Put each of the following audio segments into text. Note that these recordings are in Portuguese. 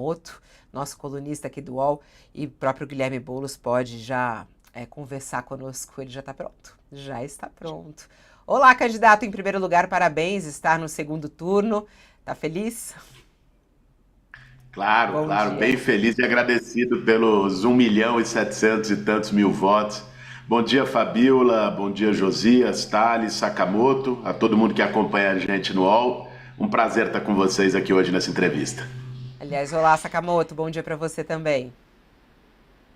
Sakamoto, nosso colunista aqui do UOL, e o próprio Guilherme Boulos pode já conversar conosco. Ele já está pronto. Já está pronto. Olá, candidato. Em primeiro lugar, parabéns, estar no segundo turno. Tá feliz? Claro, Bom claro, dia. bem feliz e agradecido pelos 1.700.000 e tantos mil votos. Bom dia, Fabíola, bom dia, Josias, Thales, Sakamoto, a todo mundo que acompanha a gente no UOL. Um prazer estar com vocês aqui hoje nessa entrevista. Aliás, olá, Sakamoto, bom dia para você também.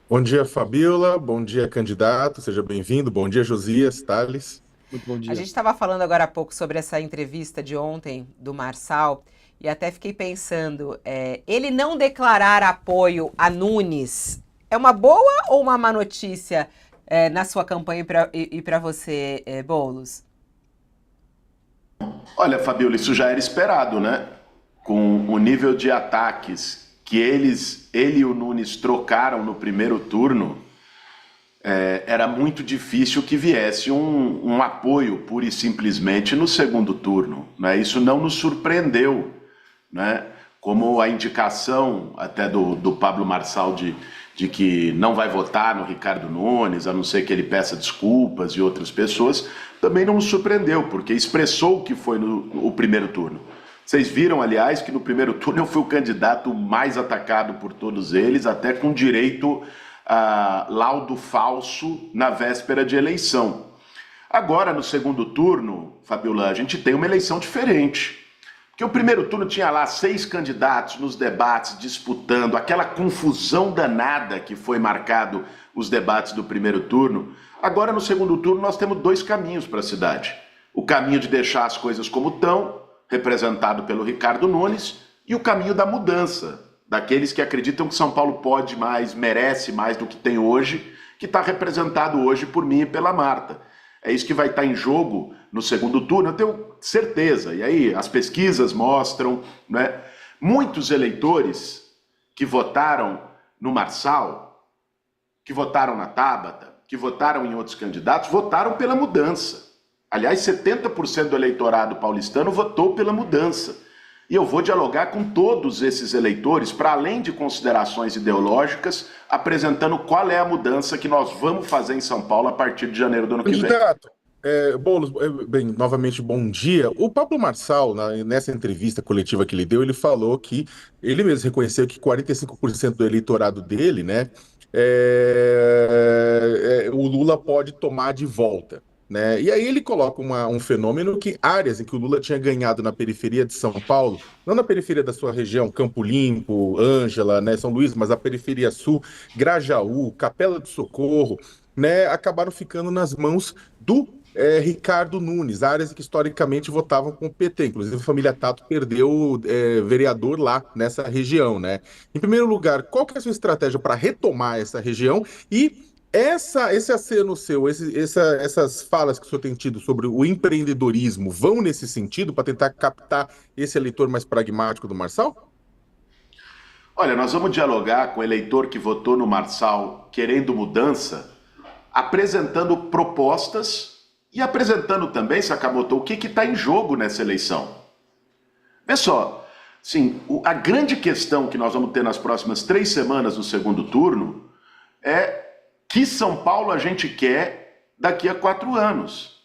Bom dia, Fabíola, bom dia, candidato, seja bem-vindo. Bom dia, Josias, Thales. Muito bom dia. A gente estava falando agora há pouco sobre essa entrevista de ontem do Marçal, e até fiquei pensando, ele não declarar apoio a Nunes é uma boa ou uma má notícia na sua campanha e para você, Boulos? Olha, Fabíola, isso já era esperado, né? Com o nível de ataques que ele e o Nunes trocaram no primeiro turno, era muito difícil que viesse um apoio pura e simplesmente no segundo turno, né? Isso não nos surpreendeu, né? Como a indicação até do Pablo Marçal de que não vai votar no Ricardo Nunes, a não ser que ele peça desculpas e outras pessoas, também não nos surpreendeu, porque expressou o que foi o primeiro turno. Vocês viram, aliás, que no primeiro turno eu fui o candidato mais atacado por todos eles, até com direito a laudo falso na véspera de eleição. Agora, no segundo turno, Fabiola, a gente tem uma eleição diferente. Porque o primeiro turno tinha lá 6 candidatos nos debates disputando, aquela confusão danada que foi marcado os debates do primeiro turno. Agora, no segundo turno, nós temos 2 caminhos para a cidade. O caminho de deixar as coisas como estão, representado pelo Ricardo Nunes, e o caminho da mudança, daqueles que acreditam que São Paulo pode mais, merece mais do que tem hoje, que está representado hoje por mim e pela Marta. É isso que vai estar em jogo no segundo turno, eu tenho certeza. E aí as pesquisas mostram, né? Muitos eleitores que votaram no Marçal, que votaram na Tabata, que votaram em outros candidatos, votaram pela mudança. Aliás, 70% do eleitorado paulistano votou pela mudança. E eu vou dialogar com todos esses eleitores, para além de considerações ideológicas, apresentando qual é a mudança que nós vamos fazer em São Paulo a partir de janeiro do ano que vem. Candidato, Boulos, bem, novamente, bom dia. O Pablo Marçal, nessa entrevista coletiva que ele deu, ele falou que ele mesmo reconheceu que 45% do eleitorado dele, né, o Lula pode tomar de volta. Né? E aí ele coloca um fenômeno que áreas em que o Lula tinha ganhado na periferia de São Paulo, não na periferia da sua região, Campo Limpo, Ângela, né, São Luís, mas a periferia sul, Grajaú, Capela do Socorro, né, acabaram ficando nas mãos do Ricardo Nunes, áreas que historicamente votavam com o PT. Inclusive a família Tato perdeu vereador lá nessa região. Né? Em primeiro lugar, qual que é a sua estratégia para retomar essa região e esse aceno seu, essas falas que o senhor tem tido sobre o empreendedorismo vão nesse sentido para tentar captar esse eleitor mais pragmático do Marçal? Olha, nós vamos dialogar com o eleitor que votou no Marçal querendo mudança, apresentando propostas e apresentando também, Sakamoto, o que está em jogo nessa eleição. Vê só, sim, a grande questão que nós vamos ter nas próximas 3 semanas no segundo turno é que São Paulo a gente quer daqui a 4 anos.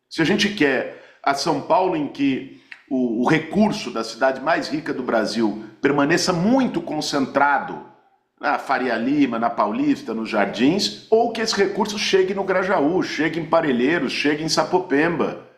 Se a gente quer a São Paulo em que o recurso da cidade mais rica do Brasil permaneça muito concentrado na Faria Lima, na Paulista, nos Jardins, ou que esse recurso chegue no Grajaú, chegue em Parelheiros, chegue em Sapopemba.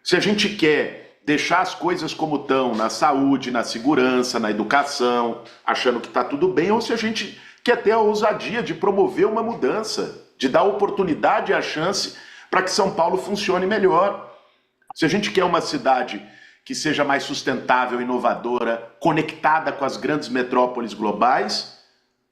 Se a gente quer deixar as coisas como estão na saúde, na segurança, na educação, achando que está tudo bem, ou se a gente quer ter a ousadia de promover uma mudança, de dar oportunidade e a chance para que São Paulo funcione melhor. Se a gente quer uma cidade que seja mais sustentável, inovadora, conectada com as grandes metrópoles globais,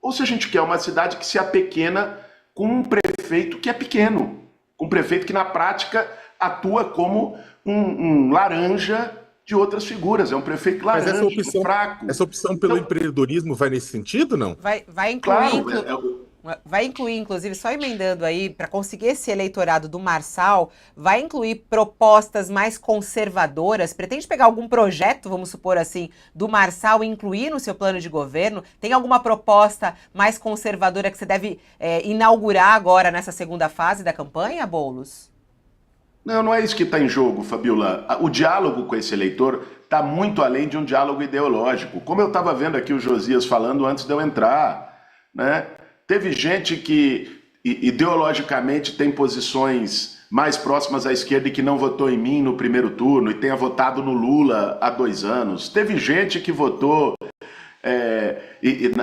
ou se a gente quer uma cidade que se apequena com um prefeito que é pequeno, com um prefeito que na prática atua como um laranja de outras figuras, é um prefeito laranja, mas fraco. Essa opção pelo empreendedorismo vai nesse sentido, não? Vai incluir... Claro, Vai incluir, inclusive, só emendando aí, para conseguir esse eleitorado do Marçal, vai incluir propostas mais conservadoras? Pretende pegar algum projeto, vamos supor assim, do Marçal e incluir no seu plano de governo? Tem alguma proposta mais conservadora que você deve inaugurar agora nessa segunda fase da campanha, Boulos? Não, não é isso que está em jogo, Fabiola. O diálogo com esse eleitor está muito além de um diálogo ideológico. Como eu estava vendo aqui o Josias falando antes de eu entrar, né? Teve gente que ideologicamente tem posições mais próximas à esquerda e que não votou em mim no primeiro turno e tenha votado no Lula há 2 anos. Teve gente que votou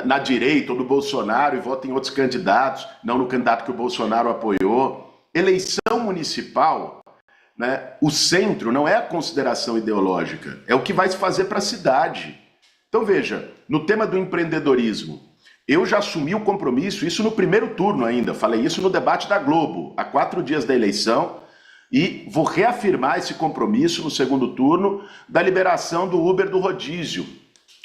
na direita ou no Bolsonaro e vota em outros candidatos, não no candidato que o Bolsonaro apoiou. Eleição municipal, né, o centro não é a consideração ideológica, é o que vai se fazer para a cidade. Então veja, no tema do empreendedorismo, eu já assumi o compromisso, isso no primeiro turno ainda, falei isso no debate da Globo, há 4 dias da eleição, e vou reafirmar esse compromisso no segundo turno da liberação do Uber do rodízio.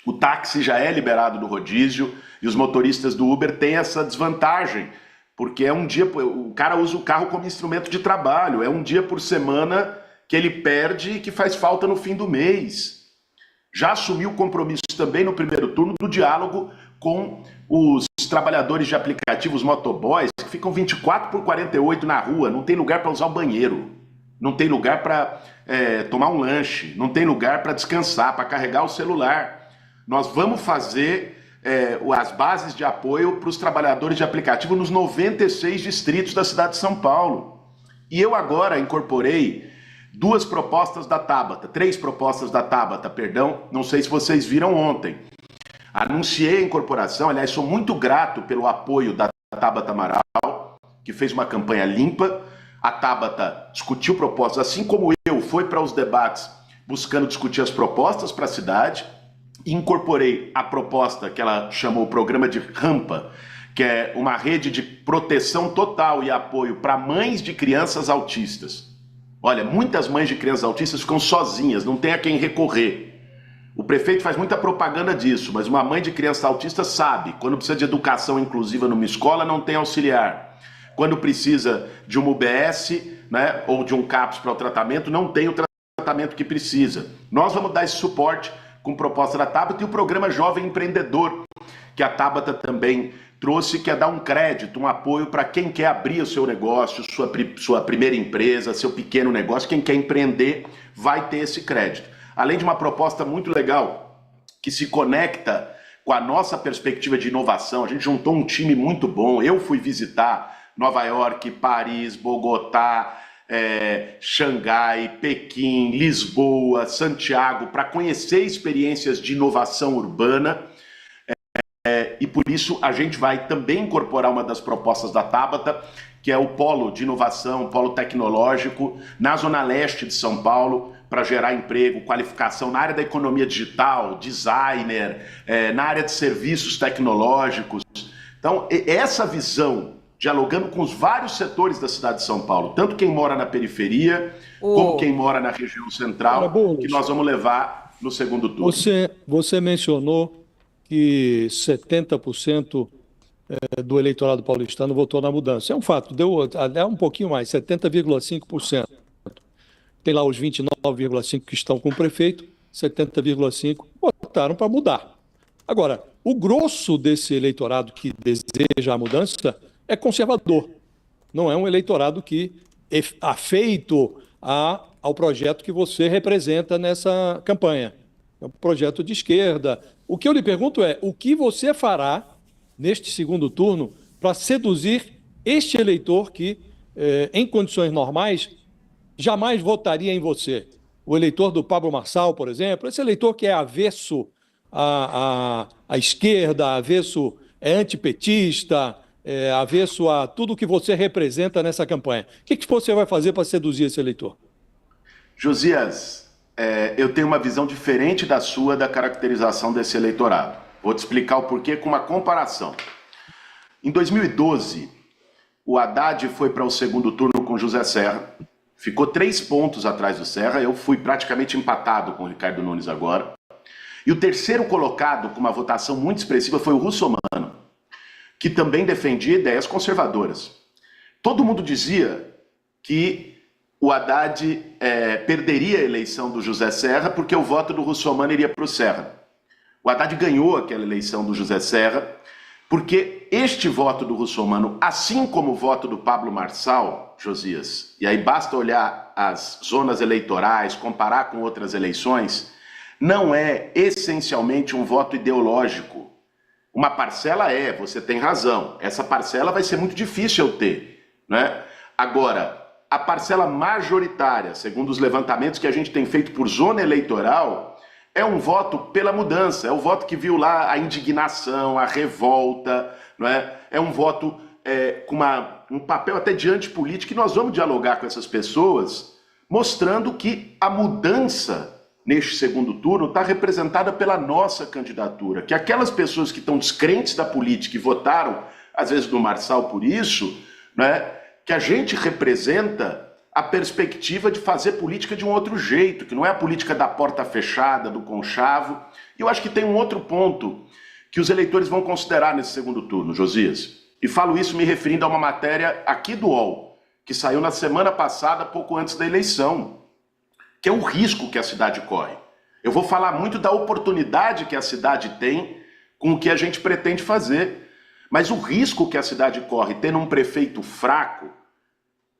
O táxi já é liberado do rodízio e os motoristas do Uber têm essa desvantagem, porque é um dia, o cara usa o carro como instrumento de trabalho, é um dia por semana que ele perde e que faz falta no fim do mês. Já assumi o compromisso também no primeiro turno do diálogo com os trabalhadores de aplicativos motoboys que ficam 24/48 na rua, não tem lugar para usar o banheiro, não tem lugar para tomar um lanche, não tem lugar para descansar, para carregar o celular. Nós vamos fazer as bases de apoio para os trabalhadores de aplicativo nos 96 distritos da cidade de São Paulo. E eu agora incorporei 3 propostas da Tabata, perdão, não sei se vocês viram ontem. Anunciei a incorporação, aliás, sou muito grato pelo apoio da Tabata Amaral, que fez uma campanha limpa. A Tabata discutiu propostas, assim como eu, foi para os debates buscando discutir as propostas para a cidade. Incorporei a proposta que ela chamou o programa de Rampa, que é uma rede de proteção total e apoio para mães de crianças autistas. Olha, muitas mães de crianças autistas ficam sozinhas, não tem a quem recorrer. O prefeito faz muita propaganda disso, mas uma mãe de criança autista sabe, quando precisa de educação inclusiva numa escola, não tem auxiliar. Quando precisa de uma UBS, né, ou de um CAPS para o tratamento, não tem o tratamento que precisa. Nós vamos dar esse suporte com proposta da Tabata e o programa Jovem Empreendedor, que a Tabata também trouxe, que é dar um crédito, um apoio para quem quer abrir o seu negócio, sua primeira empresa, seu pequeno negócio, quem quer empreender vai ter esse crédito. Além de uma proposta muito legal, que se conecta com a nossa perspectiva de inovação. A gente juntou um time muito bom. Eu fui visitar Nova York, Paris, Bogotá, Xangai, Pequim, Lisboa, Santiago, para conhecer experiências de inovação urbana. E por isso a gente vai também incorporar uma das propostas da Tabata, que é o polo de inovação, polo tecnológico, na zona leste de São Paulo, para gerar emprego, qualificação na área da economia digital, designer, na área de serviços tecnológicos. Então, essa visão, dialogando com os vários setores da cidade de São Paulo, tanto quem mora na periferia, como quem mora na região central, que nós vamos levar no segundo turno. Você mencionou que 70% do eleitorado paulistano votou na mudança. É um fato, deu até um pouquinho mais, 70,5%. Tem lá os 29,5% que estão com o prefeito, 70,5% votaram para mudar. Agora, o grosso desse eleitorado que deseja a mudança é conservador. Não é um eleitorado que é afeito ao projeto que você representa nessa campanha. É um projeto de esquerda. O que eu lhe pergunto é, o que você fará neste segundo turno para seduzir este eleitor que, em condições normais, jamais votaria em você? O eleitor do Pablo Marçal, por exemplo, esse eleitor que é avesso à esquerda, avesso, é antipetista, avesso a tudo que você representa nessa campanha. O que você vai fazer para seduzir esse eleitor? Josias, eu tenho uma visão diferente da sua da caracterização desse eleitorado. Vou te explicar o porquê com uma comparação. Em 2012, o Haddad foi para o segundo turno com José Serra, ficou 3 pontos atrás do Serra, eu fui praticamente empatado com o Ricardo Nunes agora. E o terceiro colocado, com uma votação muito expressiva, foi o Russomano. que também defendia ideias conservadoras. Todo mundo dizia que o Haddad perderia a eleição do José Serra porque o voto do Russomano iria para o Serra. O Haddad ganhou aquela eleição do José Serra porque este voto do Russomano, assim como o voto do Pablo Marçal, Josias, e aí basta olhar as zonas eleitorais, comparar com outras eleições, não é essencialmente um voto ideológico. Uma parcela você tem razão, essa parcela vai ser muito difícil eu ter, né? Agora, a parcela majoritária, segundo os levantamentos que a gente tem feito por zona eleitoral, é um voto pela mudança, é o voto que viu lá a indignação, a revolta, não é? É um voto com um papel até de antipolítica, e nós vamos dialogar com essas pessoas, mostrando que a mudança neste segundo turno está representada pela nossa candidatura, que aquelas pessoas que estão descrentes da política e votaram, às vezes, no Marçal por isso, né, que a gente representa a perspectiva de fazer política de um outro jeito, que não é a política da porta fechada, do conchavo. E eu acho que tem um outro ponto que os eleitores vão considerar nesse segundo turno, Josias. E falo isso me referindo a uma matéria aqui do UOL, que saiu na semana passada, pouco antes da eleição, que é o risco que a cidade corre. Eu vou falar muito da oportunidade que a cidade tem com o que a gente pretende fazer, mas o risco que a cidade corre tendo um prefeito fraco,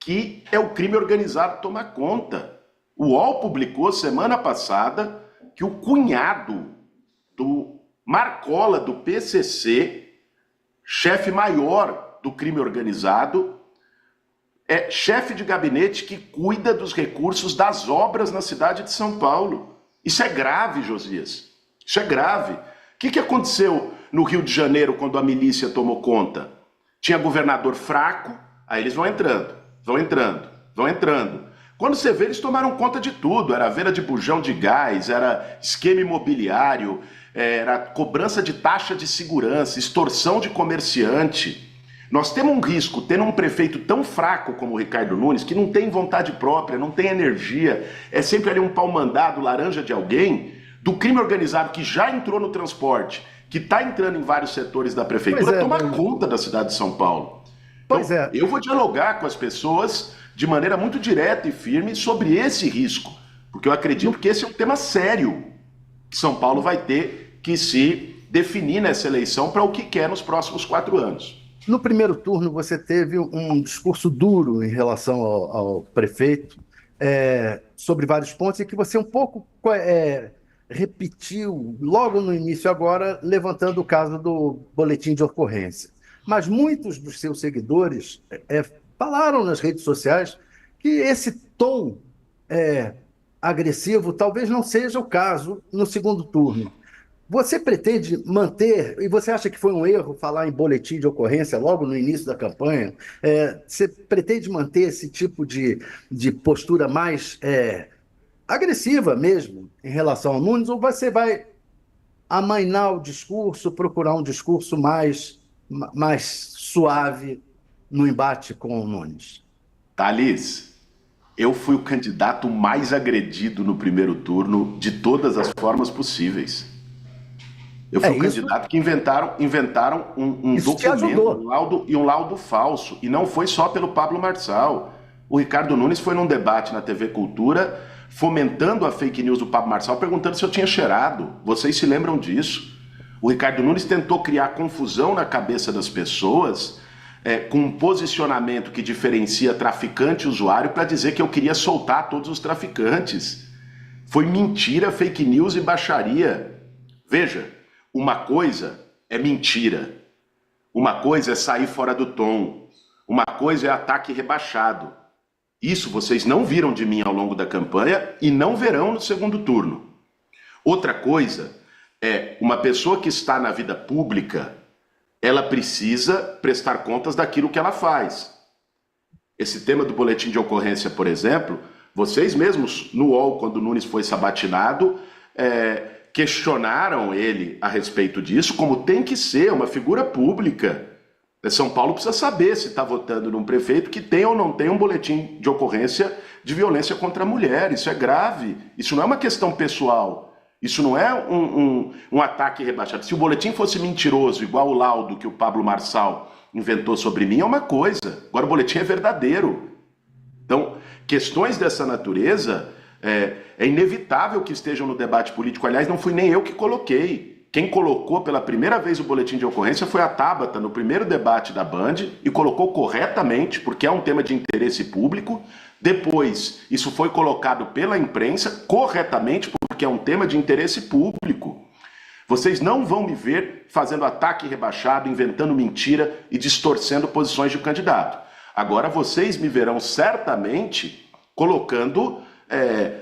que é o crime organizado tomar conta. O UOL publicou semana passada que o cunhado do Marcola, do PCC, chefe maior do crime organizado, é chefe de gabinete que cuida dos recursos das obras na cidade de São Paulo. Isso é grave, Josias. Isso é grave. O que aconteceu no Rio de Janeiro quando a milícia tomou conta? Tinha governador fraco, aí eles vão entrando. Quando você vê, eles tomaram conta de tudo. Era venda de bujão de gás, era esquema imobiliário, era cobrança de taxa de segurança, extorsão de comerciante. Nós temos um risco, tendo um prefeito tão fraco como o Ricardo Nunes, que não tem vontade própria, não tem energia, é sempre ali um pau-mandado, laranja de alguém, do crime organizado que já entrou no transporte, que está entrando em vários setores da prefeitura, tomar conta da cidade de São Paulo. Então, eu vou dialogar com as pessoas de maneira muito direta e firme sobre esse risco, porque eu acredito que esse é um tema sério que São Paulo vai ter que se definir nessa eleição para o que quer nos próximos 4 anos. No primeiro turno, você teve um discurso duro em relação ao prefeito sobre vários pontos, e que você um pouco repetiu logo no início agora, levantando o caso do boletim de ocorrência. Mas muitos dos seus seguidores falaram nas redes sociais que esse tom agressivo talvez não seja o caso no segundo turno. Você pretende manter, e você acha que foi um erro falar em boletim de ocorrência logo no início da campanha? Você pretende manter esse tipo de postura mais agressiva mesmo em relação ao Nunes, ou você vai amainar o discurso, procurar um discurso mais suave no embate com o Nunes? Thales, eu fui o candidato mais agredido no primeiro turno de todas as formas possíveis. Eu fui o candidato que inventaram um documento, um laudo falso. E não foi só pelo Pablo Marçal. O Ricardo Nunes foi num debate na TV Cultura, fomentando a fake news do Pablo Marçal, perguntando se eu tinha cheirado. Vocês se lembram disso? O Ricardo Nunes tentou criar confusão na cabeça das pessoas com um posicionamento que diferencia traficante e usuário para dizer que eu queria soltar todos os traficantes. Foi mentira, fake news e baixaria. Veja, uma coisa é mentira, uma coisa é sair fora do tom, uma coisa é ataque rebaixado. Isso vocês não viram de mim ao longo da campanha e não verão no segundo turno. Outra coisa é uma pessoa que está na vida pública, ela precisa prestar contas daquilo que ela faz. Esse tema do boletim de ocorrência, por exemplo, vocês mesmos no UOL, quando o Nunes foi sabatinado, questionaram ele a respeito disso, como tem que ser uma figura pública. São Paulo precisa saber se está votando num prefeito que tem ou não tem um boletim de ocorrência de violência contra a mulher. Isso é grave. Isso não é uma questão pessoal. Isso não é um ataque rebaixado. Se o boletim fosse mentiroso, igual o laudo que o Pablo Marçal inventou sobre mim, é uma coisa. Agora o boletim é verdadeiro. Então, questões dessa natureza é inevitável que estejam no debate político. Aliás, não fui nem eu que coloquei. Quem colocou pela primeira vez o boletim de ocorrência foi a Tabata, no primeiro debate da Band, e colocou corretamente, porque é um tema de interesse público. Depois, isso foi colocado pela imprensa corretamente, porque é um tema de interesse público. Vocês não vão me ver fazendo ataque rebaixado, inventando mentira e distorcendo posições de candidato. Agora vocês me verão certamente colocando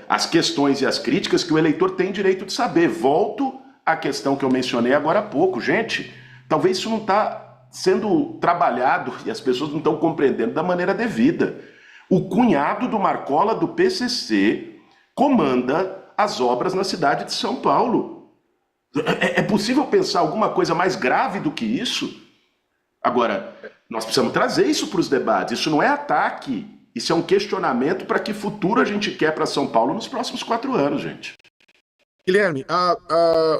as questões e as críticas que o eleitor tem direito de saber. Volto à questão que eu mencionei agora há pouco. Gente, talvez isso não está sendo trabalhado e as pessoas não estão compreendendo da maneira devida. O cunhado do Marcola, do PCC, comanda as obras na cidade de São Paulo. É possível pensar alguma coisa mais grave do que isso? Agora, nós precisamos trazer isso para os debates. Isso não é ataque. Isso é um questionamento para que futuro a gente quer para São Paulo nos próximos 4 anos, gente. Guilherme,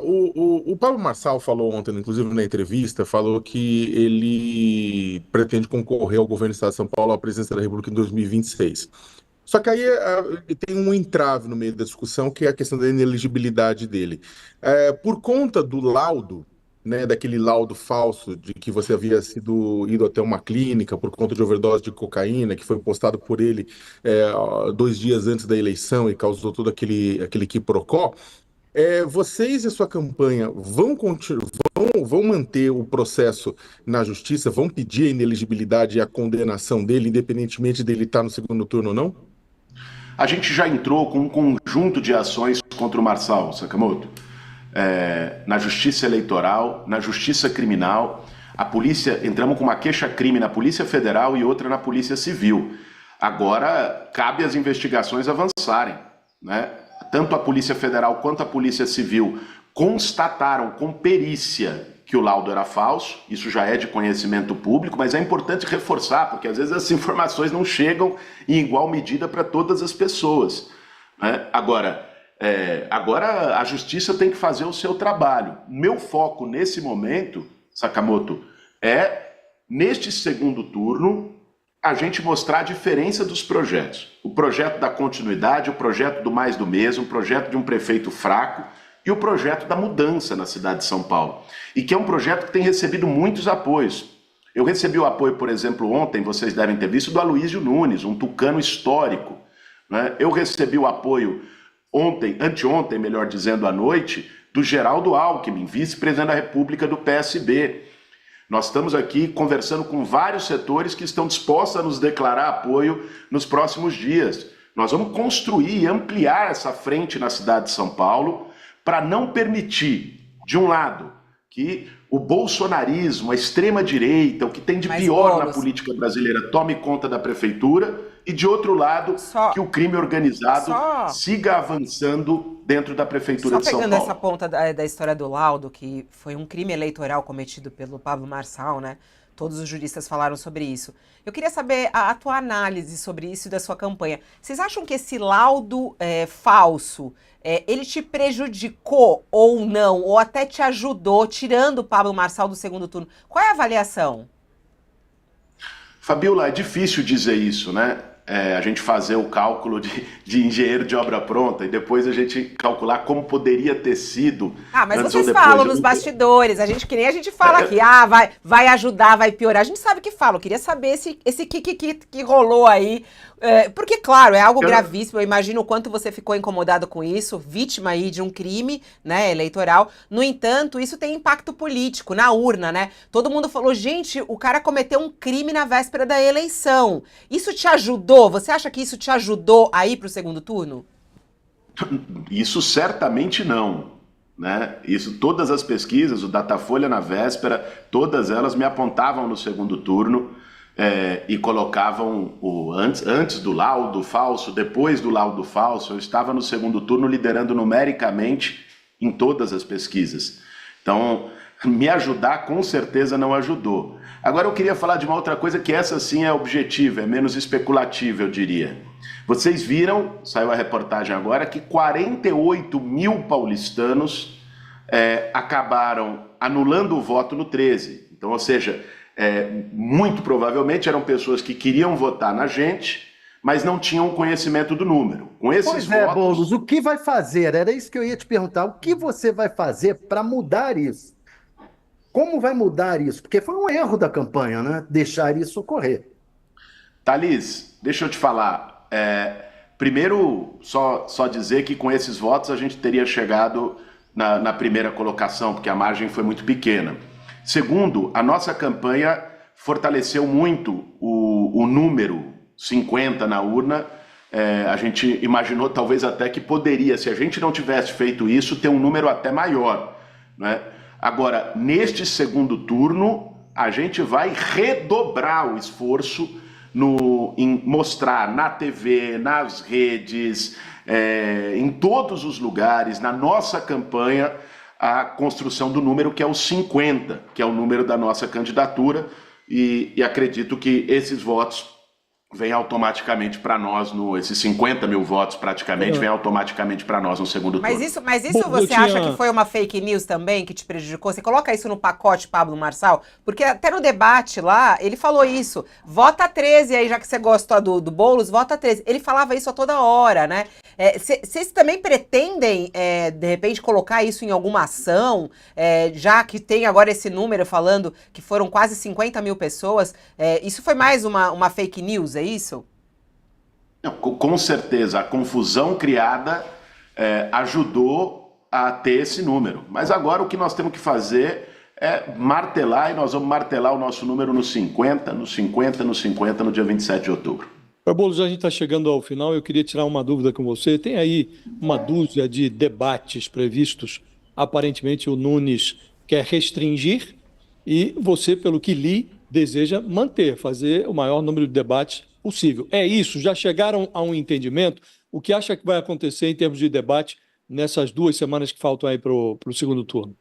o Pablo Marçal falou ontem, inclusive na entrevista, falou que ele pretende concorrer ao governo do Estado de São Paulo à presidência da República em 2026. Só que aí tem um entrave no meio da discussão, que é a questão da inelegibilidade dele. Por conta do laudo, né, daquele laudo falso de que você havia ido até uma clínica por conta de overdose de cocaína, que foi postado por ele 2 dias antes da eleição e causou todo aquele quiprocó. Vocês e a sua campanha vão manter o processo na justiça, vão pedir a inelegibilidade e a condenação dele, independentemente dele estar no segundo turno ou não? A gente já entrou com um conjunto de ações contra o Marçal, Sakamoto. Na justiça eleitoral, na justiça criminal, a polícia, entramos com uma queixa-crime na Polícia Federal e outra na Polícia Civil. Agora, cabe às investigações avançarem, né? Tanto a Polícia Federal quanto a Polícia Civil constataram com perícia que o laudo era falso. Isso já é de conhecimento público, mas é importante reforçar, porque às vezes essas informações não chegam em igual medida para todas as pessoas, né? Agora a justiça tem que fazer o seu trabalho. Meu foco nesse momento, Sakamoto, neste segundo turno, a gente mostrar a diferença dos projetos. O projeto da continuidade, o projeto do mais do mesmo, o projeto de um prefeito fraco e o projeto da mudança na cidade de São Paulo. E que é um projeto que tem recebido muitos apoios. Eu recebi o apoio, por exemplo, ontem, vocês devem ter visto, do Aloysio Nunes, um tucano histórico, né? Eu recebi o apoio anteontem, melhor dizendo, à noite, do Geraldo Alckmin, vice-presidente da República do PSB. Nós estamos aqui conversando com vários setores que estão dispostos a nos declarar apoio nos próximos dias. Nós vamos construir e ampliar essa frente na cidade de São Paulo para não permitir, de um lado, que o bolsonarismo, a extrema-direita, o que tem de pior na política brasileira, tome conta da prefeitura, e de outro lado, que o crime organizado siga avançando dentro da prefeitura de São Paulo. Só pegando essa ponta da história do laudo, que foi um crime eleitoral cometido pelo Pablo Marçal, né? Todos os juristas falaram sobre isso. Eu queria saber a tua análise sobre isso e da sua campanha. Vocês acham que esse laudo falso, ele te prejudicou ou não? Ou até te ajudou, tirando o Pablo Marçal do segundo turno? Qual é a avaliação? Fabiola, é difícil dizer isso, né? A gente fazer o cálculo de engenheiro de obra pronta e depois a gente calcular como poderia ter sido. Mas vocês falam nos bastidores, que nem a gente fala aqui, vai ajudar, vai piorar. A gente sabe que fala. Eu queria saber esse que rolou aí. Porque, claro, é algo gravíssimo. Eu imagino o quanto você ficou incomodado com isso, vítima aí de um crime, né, eleitoral. No entanto, isso tem impacto político na urna, né? Todo mundo falou, gente, o cara cometeu um crime na véspera da eleição. Isso te ajudou? Você acha que isso te ajudou a ir para o segundo turno? Isso certamente não, né? Isso, todas as pesquisas, o Datafolha na véspera, todas elas me apontavam no segundo turno e colocavam antes do laudo falso, depois do laudo falso, eu estava no segundo turno liderando numericamente em todas as pesquisas. Então, Me ajudar, com certeza, não ajudou. Agora eu queria falar de uma outra coisa que essa sim é objetiva, é menos especulativa, eu diria. Vocês viram, saiu a reportagem agora, que 48 mil paulistanos acabaram anulando o voto no 13. Então, ou seja, muito provavelmente eram pessoas que queriam votar na gente, mas não tinham conhecimento do número. Com esses Pois votos... Boulos, o que vai fazer? Era isso que eu ia te perguntar. O que você vai fazer para mudar isso? Como vai mudar isso? Porque foi um erro da campanha, né? Deixar isso ocorrer. Thalys, deixa eu te falar. Primeiro, só dizer que com esses votos a gente teria chegado na primeira colocação, porque a margem foi muito pequena. Segundo, a nossa campanha fortaleceu muito o número 50 na urna. A gente imaginou talvez até que poderia, se a gente não tivesse feito isso, ter um número até maior, né? Agora, neste segundo turno, a gente vai redobrar o esforço em mostrar na TV, nas redes, em todos os lugares, na nossa campanha, a construção do número que é o 50, que é o número da nossa candidatura, e acredito que esses votos vem automaticamente para nós, esses 50 mil votos praticamente, vem automaticamente para nós no segundo turno. Mas isso você acha que foi uma fake news também, que te prejudicou? Você coloca isso no pacote, Pablo Marçal? Porque até no debate lá, ele falou isso. Vota 13 aí, já que você gosta do Boulos, vota 13. Ele falava isso a toda hora, né? Vocês também pretendem, de repente, colocar isso em alguma ação, já que tem agora esse número falando que foram quase 50 mil pessoas? Isso foi mais uma fake news, é isso? Não, com certeza, a confusão criada ajudou a ter esse número. Mas agora o que nós temos que fazer é martelar, e nós vamos martelar o nosso número no 50, no 50, no 50, no dia 27 de outubro. Boulos, a gente está chegando ao final, eu queria tirar uma dúvida com você. Tem aí uma dúzia de debates previstos. Aparentemente o Nunes quer restringir e você, pelo que li, deseja manter, fazer o maior número de debates possível. É isso? Já chegaram a um entendimento? O que acha que vai acontecer em termos de debate nessas 2 semanas que faltam aí para o segundo turno?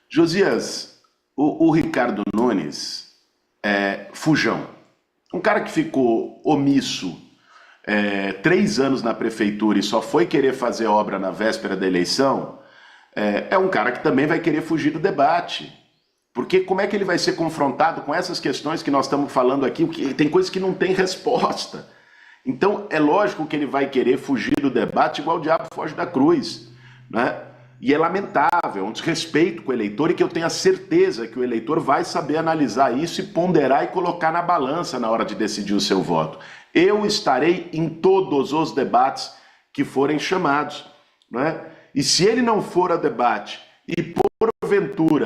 Josias, o Ricardo Nunes é fujão. Um cara que ficou omisso 3 anos na prefeitura e só foi querer fazer obra na véspera da eleição, é um cara que também vai querer fugir do debate. Porque como é que ele vai ser confrontado com essas questões que nós estamos falando aqui? Tem coisas que não tem resposta. Então, é lógico que ele vai querer fugir do debate igual o diabo foge da cruz, né? E é lamentável, é um desrespeito com o eleitor, e que eu tenho a certeza que o eleitor vai saber analisar isso e ponderar e colocar na balança na hora de decidir o seu voto. Eu estarei em todos os debates que forem chamados, né? E se ele não for a debate e, porventura,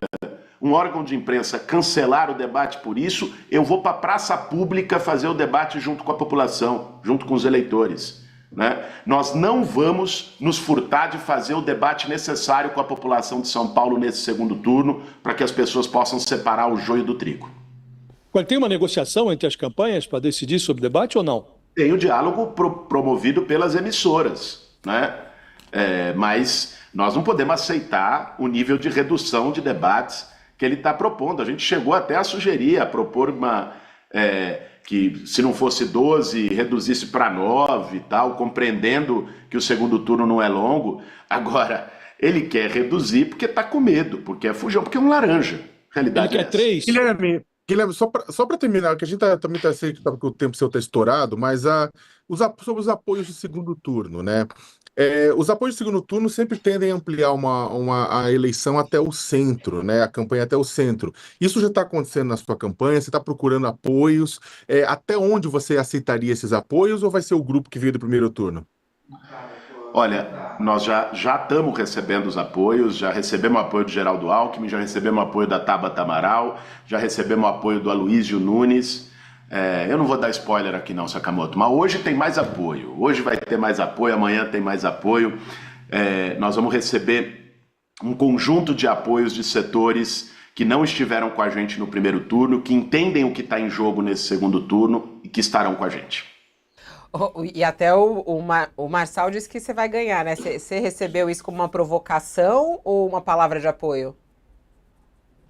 um órgão de imprensa cancelar o debate por isso, eu vou para a praça pública fazer o debate junto com a população, junto com os eleitores, né? Nós não vamos nos furtar de fazer o debate necessário com a população de São Paulo nesse segundo turno, para que as pessoas possam separar o joio do trigo. Tem uma negociação entre as campanhas para decidir sobre o debate ou não? Tem o diálogo promovido pelas emissoras, né? Mas nós não podemos aceitar o nível de redução de debates que ele está propondo. A gente chegou até a sugerir, a propor que se não fosse 12, reduzisse para 9 e tal, compreendendo que o segundo turno não é longo. Agora, ele quer reduzir porque está com medo, porque é fujão, porque é um laranja. Realidade ele quer 3. Guilherme, só para terminar, que a gente também está sei que o tempo seu está estourado, mas sobre os apoios de segundo turno, né? Os apoios de segundo turno sempre tendem a ampliar a eleição até o centro, né? A campanha até o centro. Isso já está acontecendo na sua campanha? Você está procurando apoios? Até onde você aceitaria esses apoios, ou vai ser o grupo que veio do primeiro turno? Olha, nós já estamos recebendo os apoios, já recebemos apoio do Geraldo Alckmin, já recebemos apoio da Tabata Amaral, já recebemos apoio do Aloysio Nunes. Eu não vou dar spoiler aqui não, Sakamoto, mas hoje tem mais apoio. Hoje vai ter mais apoio, amanhã tem mais apoio. Nós vamos receber um conjunto de apoios de setores que não estiveram com a gente no primeiro turno, que entendem o que está em jogo nesse segundo turno e que estarão com a gente. E até o Marçal disse que você vai ganhar, né? Você recebeu isso como uma provocação ou uma palavra de apoio?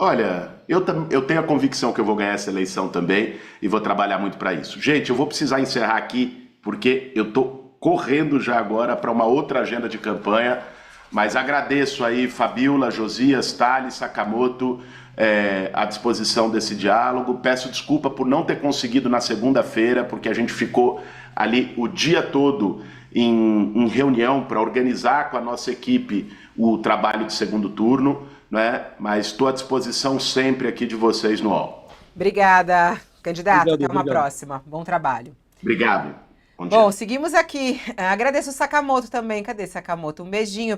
Olha, eu tenho a convicção que eu vou ganhar essa eleição também e vou trabalhar muito para isso. Gente, eu vou precisar encerrar aqui porque eu estou correndo já agora para uma outra agenda de campanha, mas agradeço aí Fabiola, Josias, Thales, Sakamoto, à disposição desse diálogo. Peço desculpa por não ter conseguido na segunda-feira, porque a gente ficou ali o dia todo em reunião para organizar com a nossa equipe o trabalho de segundo turno, né? Mas estou à disposição sempre aqui de vocês no UOL. Obrigada, candidato. Obrigado, Até uma obrigado. próxima. Bom trabalho. Obrigado. Bom dia. Bom, seguimos aqui. Agradeço o Sakamoto também. Cadê Sakamoto? Um beijinho.